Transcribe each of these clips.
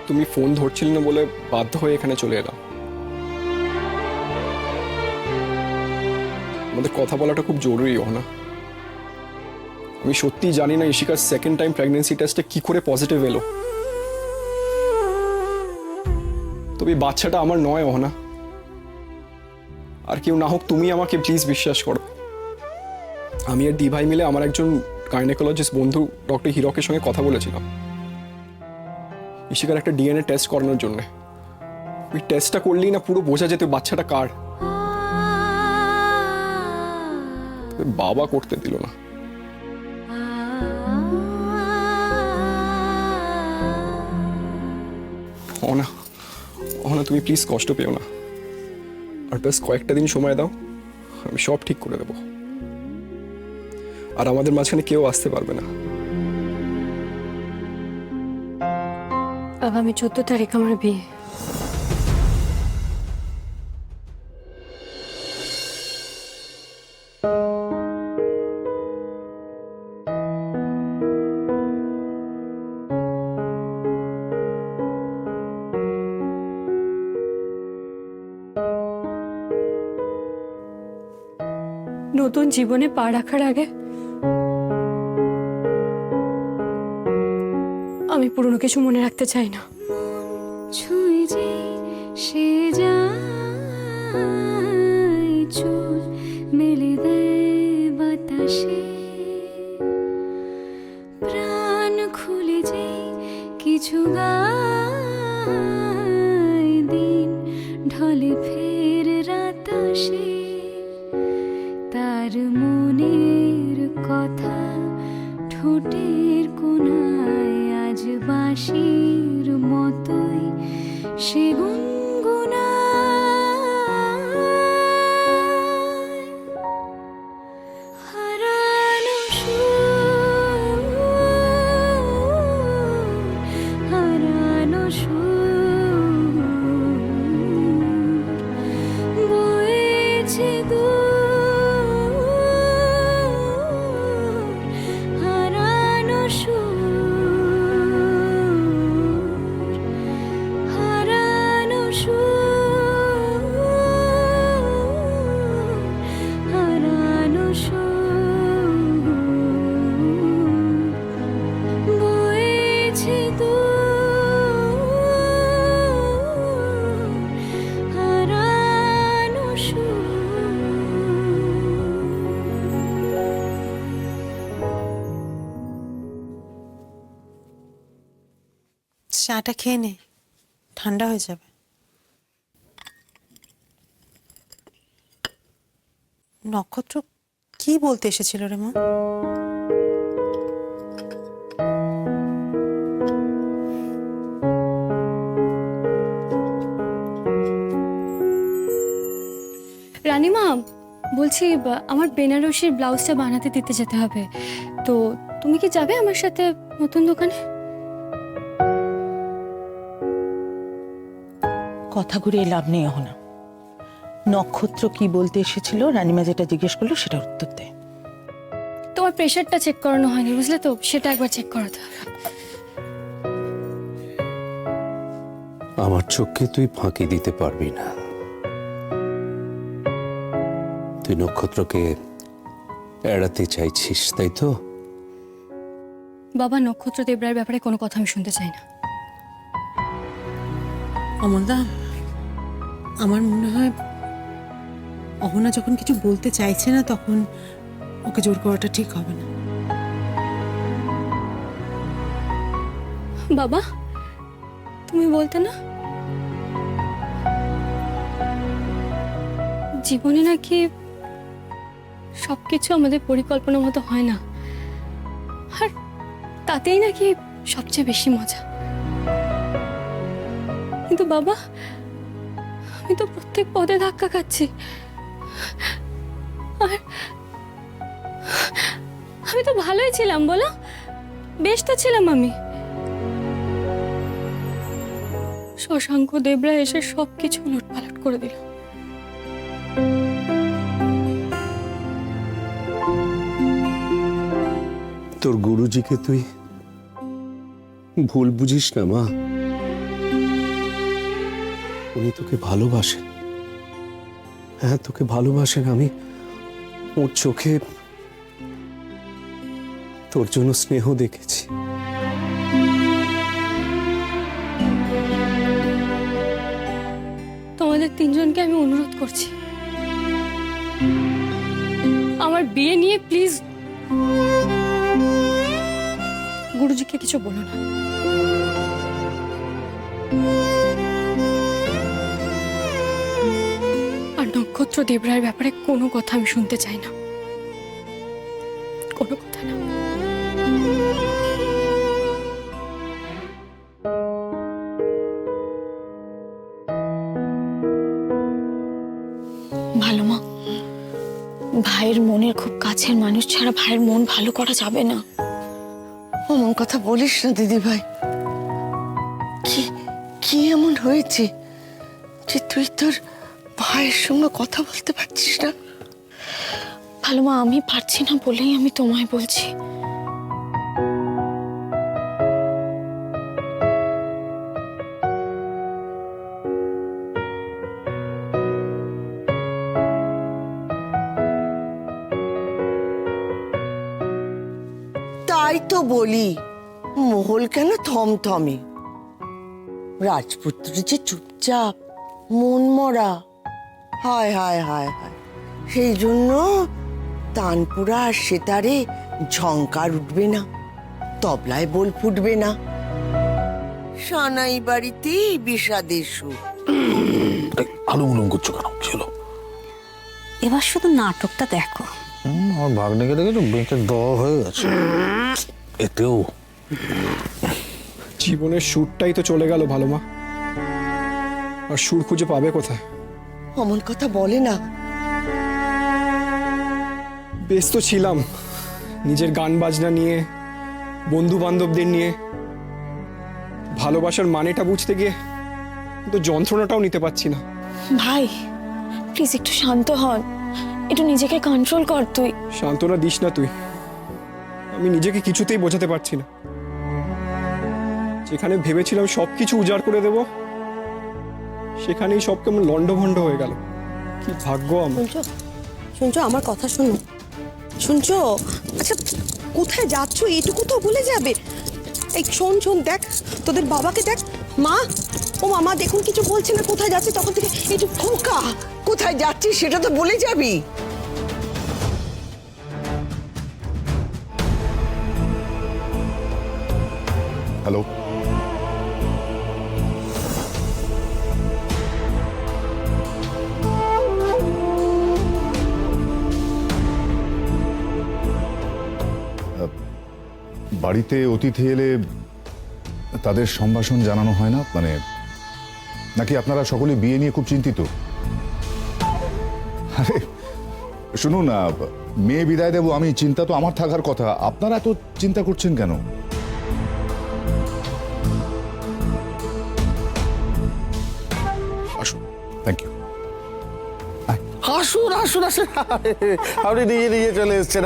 তুমি ফোন ধরছিলে না বলে বাধ্য হয়ে এখানে চলে এলাম। আমাদের কথা বলাটা খুব জরুরি, না? আমি সত্যি জানি না ইশিকার সেকেন্ড টাইম প্রেগন্যান্সি টেস্টে কি করে পজিটিভ এলো। তবে বাচ্চাটা আমার নয়, না? আর কেউ না হোক তুমি আমাকে প্লিজ বিশ্বাস করো। আমি আর দি ভাই মিলে আমার একজন গাইনেকোলজিস্ট বন্ধু ডক্টর হিরকের সঙ্গে কথা বলেছিলাম ইশিকার একটা ডিএনএ টেস্ট করানোর জন্য। ওই টেস্টটা করলেই না পুরো বোঝা যেত বাচ্চাটা কার। বাবা করতে দিল না। না তুমি প্লিজ কষ্ট পেও না, আর ব্যাস কয়েকটা দিন সময় দাও, আমি সব ঠিক করে দেবো। আর আমাদের মাঝখানে কেউ আসতে পারবে না। আগামী 14 তারিখ আমার বিয়ে। নতুন জীবনে পা রাখার আগে আমি পুরনো কিছু মনে রাখতে চাই না। ছুঁয়ে যে সে যায়, চুল মেলে দেয় বাতাসে, প্রাণ খুলে যে কিছু গায়, দিন ঢলে ফের রাত আসে, তার মনের কথা ঠোঁটের কোণায় আজ বাঁশির মতোই সে গুনগুনায়। হারানো সুর, হারানো সুর বয়েছে দূর, হারানো সুর, হারানো সুর, হারানো সুর বয়েছে দূর, হারানো সুর। চাটা খেয়ে নে, ঠান্ডা হয়ে যাবে। নক্ষত্র কি বলতে এসেছিল রে মা? রানীমা বলছি, আমার বেনারসির ব্লাউজটা বানাতে দিতে যেতে হবে, তো তুমি কি যাবে আমার সাথে নতুন দোকানে? কথা ঘুরিয়ে লাভ নেই না। নক্ষত্র কি বলতে এসেছিল, রানীমা যেটা জিজ্ঞেস করলো সেটা উত্তর দে। তোমার প্রেশারটা চেক করানো হয়নি বুঝলে তো, সেটা একবার চেক করাতে হবে। আমার চোখকে তুই ফাঁকি দিতে পারবি না। তুই নক্ষত্রকে এড়াতে চাইছিস, তাই তো? বাবা, নক্ষত্র দেবরায়ের ব্যাপারে কোনো কথা আমি শুনতে চাই না। অমলদা, আমার মনে হয় অহনা যখন কিছু বলতে চাইছে না তখন ওকে জোর করাটা ঠিক হবে না। বাবা, তুমি বলতে না জীবনে নাকি সবকিছু আমাদের পরিকল্পনা মতো হয় না, আর তাতেই নাকি সবচেয়ে বেশি মজা। কিন্তু বাবা, আমি তো প্রত্যেক পদে ধাক্কা খাচ্ছি, আর আমি তো ভালোই ছিলাম, বলো? বেশ তো ছিলাম আমি। শশাঙ্ক দেবরায় এসে সবকিছু উলটপালট করে দিল। তোর গুরুজিকে তুই ভুল বুঝিস না মা। উনি তোকে ভালোবাসেন। হ্যাঁ, তোকে ভালোবাসেন। আমি ওর চোখে তোর জন্য স্নেহ দেখেছি। তোমাদের তিনজনকে আমি অনুরোধ করছি, আমার বিয়ে নিয়ে প্লিজ গুরুজিকে কিছু বলো না। আর নক্ষত্র দেবরায়ের ব্যাপারে কোনো কথা আমি শুনতে চাই না, কোনো কথা না। ভালো মা, ভাইয়ের মনের খুব কাছের মানুষ ছাড়া ভাইয়ের মন ভালো করা যাবে না। অমন কথা বলিস না দিদি ভাই। কি কি এমন হয়েছে যে তুই তোর ভাইয়ের সঙ্গে কথা বলতে পারছিস না? ভালো মা, আমি পারছি না বলেই আমি তোমায় বলছি। তাই তো বলি, মহল কেন থমথমে, রাজপুত্র যে চুপচাপ মন মরা। হায় হায় হায় হায়, সেই জন্য তানপুরা আর সেতারে ঝংকার উঠবে না, তবলায় বোল ফুটবে না, সানাই বাড়িতেই বিষাদের সুর। আলুমুলুম করছো কেন? কি হলো? এবার শুধু নাটকটা দেখো। আমার ভাগ্নেকে দেখে তো বেঁচে দেওয়া হয়ে গেছে। এতেও জীবনের সুরটাই তো চলে গেল ভালো মা, আর সুর খুঁজে পাবে কোথায়? অমন কথা বলে না। ব্যস্ত ছিলাম নিজের গান বাজনা নিয়ে, বন্ধু বান্ধবদের নিয়ে, ভালোবাসার মানেটা বুঝতে গিয়ে তো যন্ত্রণাটাও নিতে পারছি না। ভাই প্লিজ একটু শান্ত হন, একটু নিজেকে কন্ট্রোল কর তুই। সান্ত্বনা দিস না তুই, আমি নিজেকে কিছুতেই বোঝাতে পারছি না। যেখানে ভেবেছিলাম সবকিছু উজাড় করে দেব, সেখানেই সব কেমন লন্ডভন্ড হয়ে গেল। কি ভাগ্য আমার। শুনছো আমার কথা, শোনো, শুনছো? আচ্ছা কোথায় যাচ্ছ এটুকু তো বলে যাবে। এই শোন শোন, দেখ তোদের বাবাকে দেখ। মা, ও মামা দেখুন কিছু বলছে না, কোথায় যাচ্ছে তখন থেকে একটু খোকা, কোথায় যাচ্ছিস সেটা তো বলে যাবি। হ্যালো, বাড়িতে অতিথি এলে তাদের সম্ভাষণ জানানো হয় না? মানে নাকি আপনারা সকলে বিয়ে নিয়ে খুব চিন্তিত? আরে শুনুন না, মেয়ে বিদায় দেবো আমি, চিন্তা তো আমার থাকার কথা, আপনারা তো চিন্তা করছেন কেন? আসুন। Thank you. আসুন আসুন আসুন, আপনি নিজে নিজে চলে এসছেন।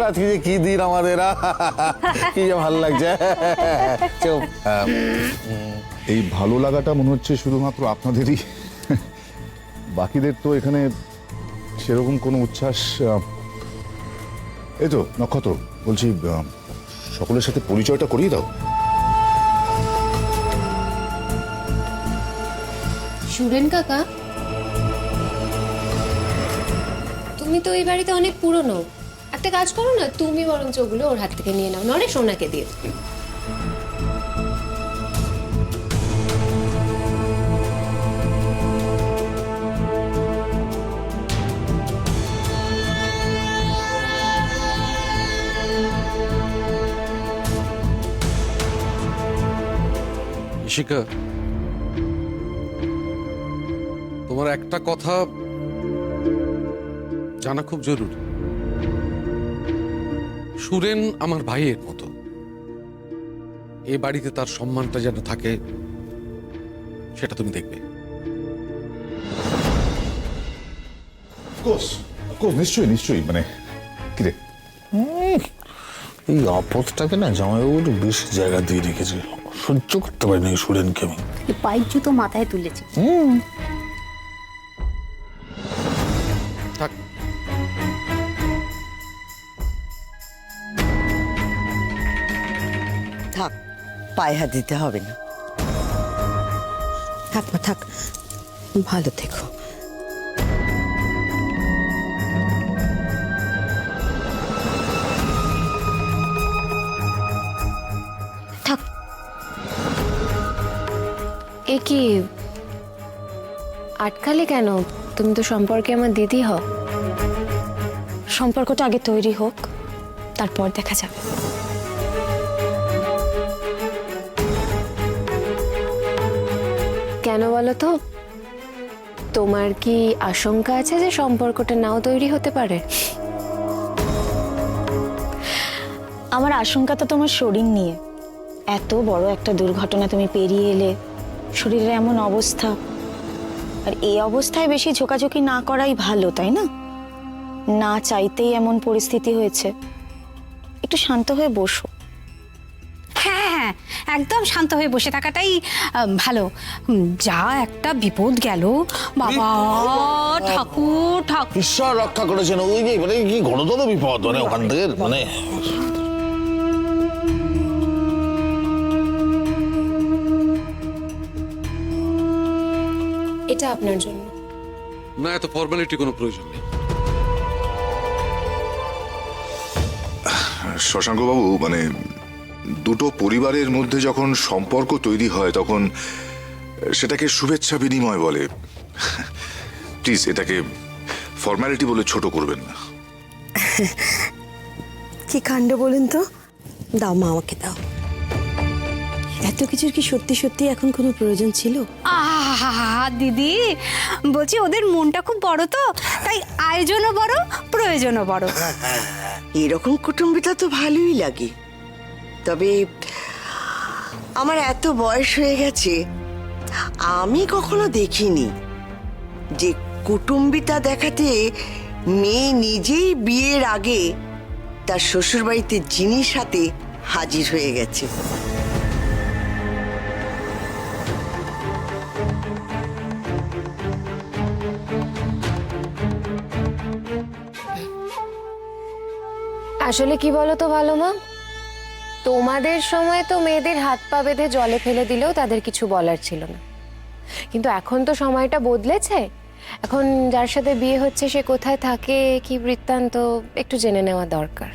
আজকে যে কি দিন আমাদের, কি যে ভালো লাগছে। এই ভালো লাগাটা মনে হচ্ছে শুধুমাত্র আপনাদেরই, বাকিদের তো এখানে সেরকম কোনো উচ্ছ্বাস। এই তো নক্ষত্র, বলছি সকলের সাথে পরিচয়টা করিয়ে দাও। সুরেন কাকা, তুমি তো এই বাড়িতে অনেক পুরনো, একটা কাজ করো না, তুমি বরঞ্চ ওগুলো ওর হাত থেকে নিয়ে নাও, নরে সোনাকে দিয়ে। ইশিকা, তোমার একটা কথা জানা খুব জরুরি। সুরেন আমার ভাইয়ের মতো, এ বাড়িতে তার সম্মানটা যেন থাকে সেটা তুমি দেখবে। নিশ্চয়ই নিশ্চয়ই। মানে কিরে, এই আপদটাকে না জামাইবাবু একটু বেশি জায়গা দিয়ে রেখেছে, সহ্য করতে পারি না এই সুরেনকে আমি। পায়ের জুতো মাথায় তুলেছে। থাক, থাক, পায়ে হাত দিতে হবে না। থাক মা থাক, ভালো থেকো। থাক, এ কি আটকালে কেন? তুমি তো সম্পর্কে আমার দিদি হও। সম্পর্কটা আগে তৈরি হোক, তারপর দেখা যাবে। কেন বলো তো? তোমার কি আশঙ্কা আছে যে সম্পর্কটা নাও তৈরি হতে পারে? আমার আশঙ্কা তো তোমার শরীর নিয়ে। এত বড় একটা দুর্ঘটনা তুমি পেরিয়ে এলে, শরীরের এমন অবস্থা, আর এই অবস্থায় বেশি ঝোকাঝুকি না করাই ভালো, তাই না? না চাইতেই এমন পরিস্থিতি হয়েছে, একটু শান্ত হয়ে বসো। হ্যাঁ হ্যাঁ, একদম শান্ত হয়ে বসে থাকাটাই ভালো। যা একটা বিপদ গেল বাবা, ঠাকুর ঠাকুর। ঈশ্বর রক্ষা করেছেন। ওই যে মানে কি ঘনতর বিপদ, মানে ওখান থেকে মানে এটা আপনার জন্য। না, এত ফর্মালিটি কোনো প্রয়োজন নেই। শশাঙ্ক বাবু, মানে দুটো পরিবারের মধ্যে যখন সম্পর্ক তৈরি হয় তখন সেটাকে শুভেচ্ছা বিনিময় বলে। প্লিজ এটাকে ফর্মালিটি বলে ছোট করবেন না। কি কাণ্ড বলেন তো। দাও মা, আমাকে দাও। এত কিছুর কি সত্যি সত্যি এখন কোনো প্রয়োজন ছিল? দিদি বলছি, ওদের মনটা খুব বড়, তো তাই আয়োজনও বড়, প্রয়োজনও বড়। এরকম কুটুম্বিতা তো ভালোই লাগে। তবে আমার এত বয়স হয়ে গেছে, আমি কখনো দেখিনি যে কুটুম্বিতা দেখাতে মেয়ে নিজেই বিয়ের আগে তার শ্বশুরবাড়িতে জিনিস হাতে হাজির হয়ে গেছে। আসলে কি বলো তো ভালো মা, তোমাদের সময় তো মেয়েদের হাত পা বেঁধে জলে ফেলে দিলেও তাদের কিছু বলার ছিল না, কিন্তু এখন তো সময়টা বদলেছে। এখন যার সাথে বিয়ে হচ্ছে সে কোথায় থাকে, কি বৃত্তান্ত, একটু জেনে নেওয়া দরকার।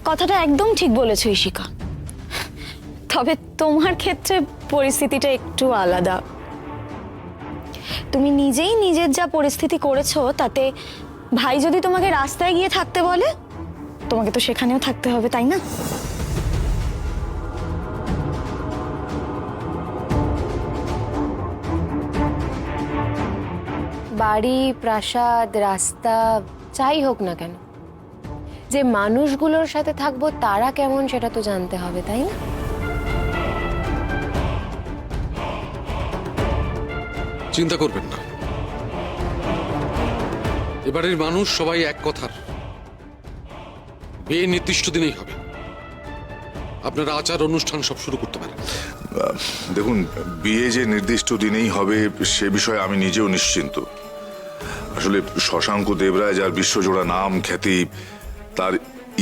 কথাটা একদম ঠিক বলেছো ঈশিকা, তবে তোমার ক্ষেত্রে পরিস্থিতিটা একটু আলাদা। তুমি নিজেই নিজের যা পরিস্থিতি করেছো, তাতে ভাই যদি তোমাকে রাস্তায় গিয়ে থাকতে বলে, তোমাকে তো সেখানেও থাকতে হবে, তাই না? বাড়ি, প্রাসাদ, রাস্তা যাই হোক না কেন, যে মানুষগুলোর সাথে থাকবো তারা কেমন সেটা তো জানতে হবে, তাই না? চিন্তা করবেন না, এবারের মানুষ সবাই এক কথার। বিয়ে নির্দিষ্ট দিনেই হবে। আপনারা আচার অনুষ্ঠান সব শুরু করতে পারেন। দেখুন, বিয়ে যে নির্দিষ্ট দিনেই হবে সে বিষয়ে আমি নিজেও নিশ্চিন্ত। আসলে শশাঙ্ক দেবরায় যার বিশ্বজোড়া নাম খ্যাতি, তার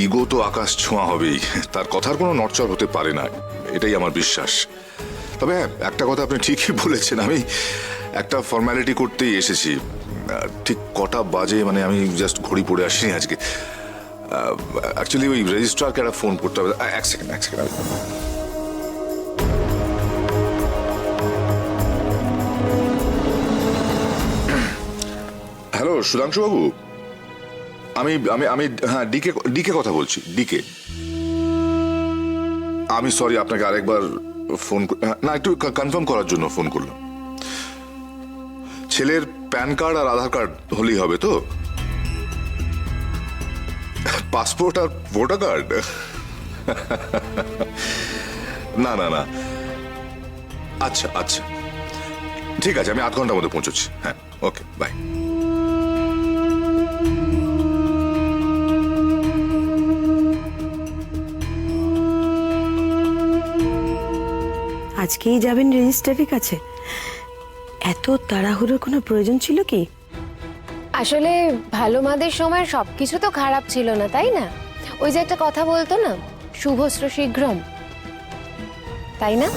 ইগো তো আকাশ ছোঁয়া হবেই, তার কথার কোনো নড়চড় হতে পারে না, এটাই আমার বিশ্বাস। তবে হ্যাঁ, একটা কথা আপনি ঠিকই বলেছেন, আমি একটা ফর্মালিটি করতেই এসেছি। ঠিক কটা বাজে মানে আমি জাস্ট ঘড়ি পড়ে আসিনি আজকে। অ্যাকচুয়ালি ওই রেজিস্ট্রারকে একটা ফোন করতে হবে। এক সেকেন্ড। হ্যালো সুধাংশু বাবু, আমি আমি আমি হ্যাঁ, ডিকে কথা বলছি। ডিকে, আমি সরি আপনাকে আরেকবার ফোন না, একটু কনফার্ম করার জন্য ফোন করলাম। ছেলের প্যান কার্ড আর আধার কার্ড হলেই হবে তো? পাসপোর্ট আর ভোটার কার্ড? না না না, আচ্ছা আচ্ছা ঠিক আছে, আমি 8 ঘন্টার মধ্যে পৌঁছচ্ছি। হ্যাঁ, ওকে, বাই। আজকেই যাবেন রেজিস্ট্রারের কাছে? এত তাড়াহুড়োর কোনো প্রয়োজন ছিল কি? আসলে ভালো মাদের সময় সবকিছু তো খারাপ ছিল না, তাই না? ওই যে একটা কথা বলতো না, শুভস্র শীঘ্রম, তাই না?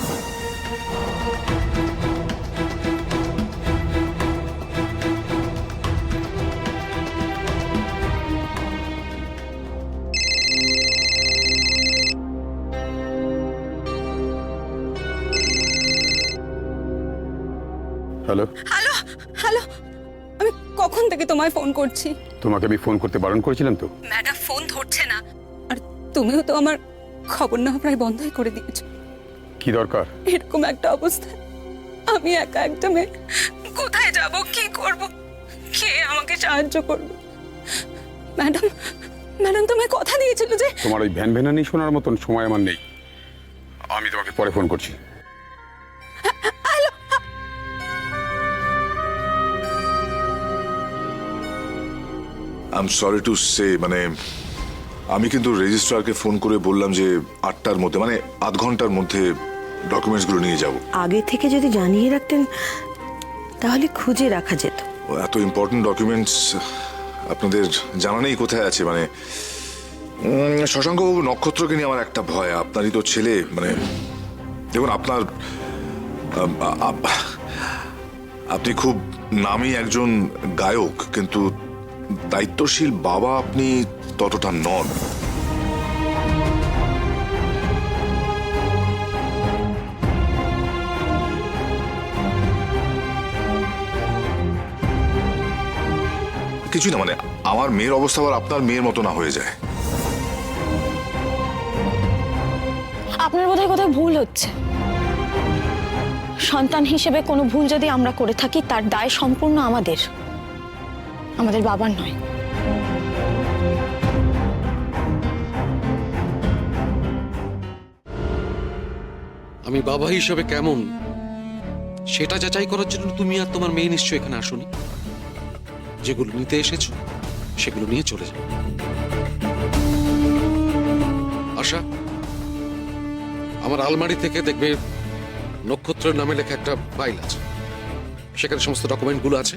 হ্যালো, হ্যালো হ্যালো, আমি কখন থেকে তোমায় ফোন করছি। তোমাকে আমি ফোন করতে বারণ করেছিলাম তো। ম্যাডাম ফোন ধরছে না, আর তুমিও তো আমার খবর নেওয়া প্রায় বন্ধই করে দিয়েছো। কি দরকার? এরকম একটা অবস্থায় আমি একা একটা মেয়ে, কোথায় যাব, কি করব, কে আমাকে সাহায্য করবে? ম্যাডাম ম্যাডাম তোমায় কথা দিয়েছিল যে তোমার ওই ভ্যান ভ্যানানি শোনার মতন সময় আমার নেই। আমি তোমাকে পরে ফোন করছি। I am sorry to say, মানে আমি কিন্তু রেজিস্ট্রারকে ফোন করে বললাম যে 8টার মধ্যে, মানে আধ ঘন্টার মধ্যে ডকুমেন্টসগুলো নিয়ে যাব। আগে থেকে যদি জানিয়ে রাখতেন তাহলে খুঁজে রাখা যেত। এত ইম্পর্টেন্ট ডকুমেন্টস আপনাদের জানা নেই কোথায় আছে। মানে শশাঙ্কবাবু, নক্ষত্রকে নিয়ে আমার একটা ভয়। আপনারই তো ছেলে, মানে দেখুন আপনার আপনি খুব নামী একজন গায়ক, কিন্তু দায়িত্বশীল বাবা আপনি ততটা নন। কিছুই না, মানে আমার মেয়ের অবস্থা আবার আপনার মেয়ের মতো না হয়ে যায়। আপনার বোধহয় কোথাও ভুল হচ্ছে। সন্তান হিসেবে কোনো ভুল যদি আমরা করে থাকি, তার দায় সম্পূর্ণ আমাদের, আমাদের বাবার নয়। আমি বাবা হিসেবে কেমন সেটা যাচাই করার জন্য তুমি আর তোমার মেয়ে নিশ্চয় এখানে আসোনি। যেগুলো নিতে এসেছো সেগুলো নিয়ে চলে যাও। আশা, আমার আলমারি থেকে দেখবে নক্ষত্রের নামে লেখা একটা ফাইল আছে, সেখানে সমস্ত ডকুমেন্টগুলো আছে।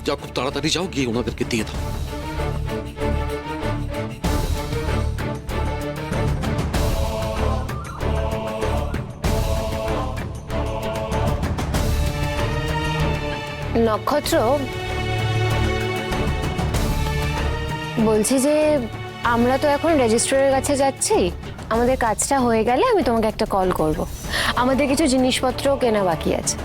যাও, খুব তাড়াতাড়ি যাও, গিয়ে ওনাদেরকে দিয়ে দাও। নক্ষত্র, বলছি যে আমরা তো এখন রেজিস্ট্রারের কাছে যাচ্ছি, আমাদের কাজটা হয়ে গেলে আমি তোমাকে একটা কল করব। আমাদের কিছু জিনিসপত্র কেনা বাকি আছে।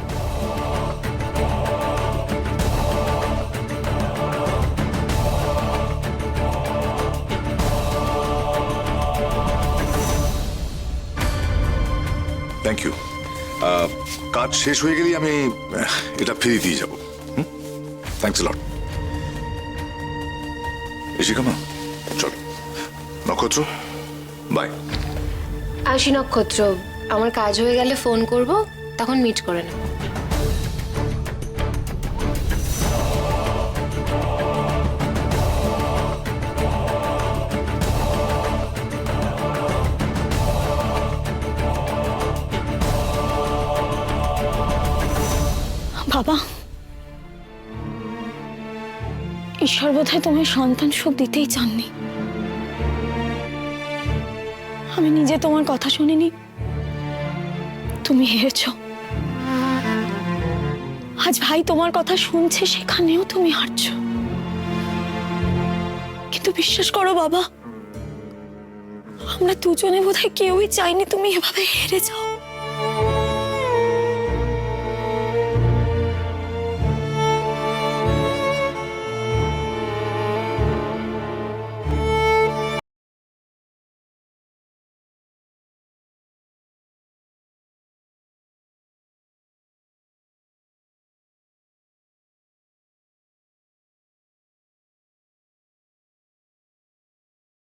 Thank you. কাজ শেষ হয়ে গেলেই আমি এটা ফিরিয়ে দিয়ে যাব। Thanks lot. ইশিকামা, চল। নক্ষত্র, বাই। আসি নক্ষত্র, আমার কাজ হয়ে গেলে ফোন করব, তখন মিট করে নেব। বাবা, ঈশ্বর বোধহয় তোমার সন্তান সুখ দিতেই চাননি। আমি নিজে তোমার কথা শুনিনি, তুমি হেরেছ। আজ ভাই তোমার কথা শুনছে, সেখানেও তুমি হারছ। কিন্তু বিশ্বাস করো বাবা, আমরা দুজনে বোধহয় কেউই চাইনি তুমি এভাবে হেরে যাও।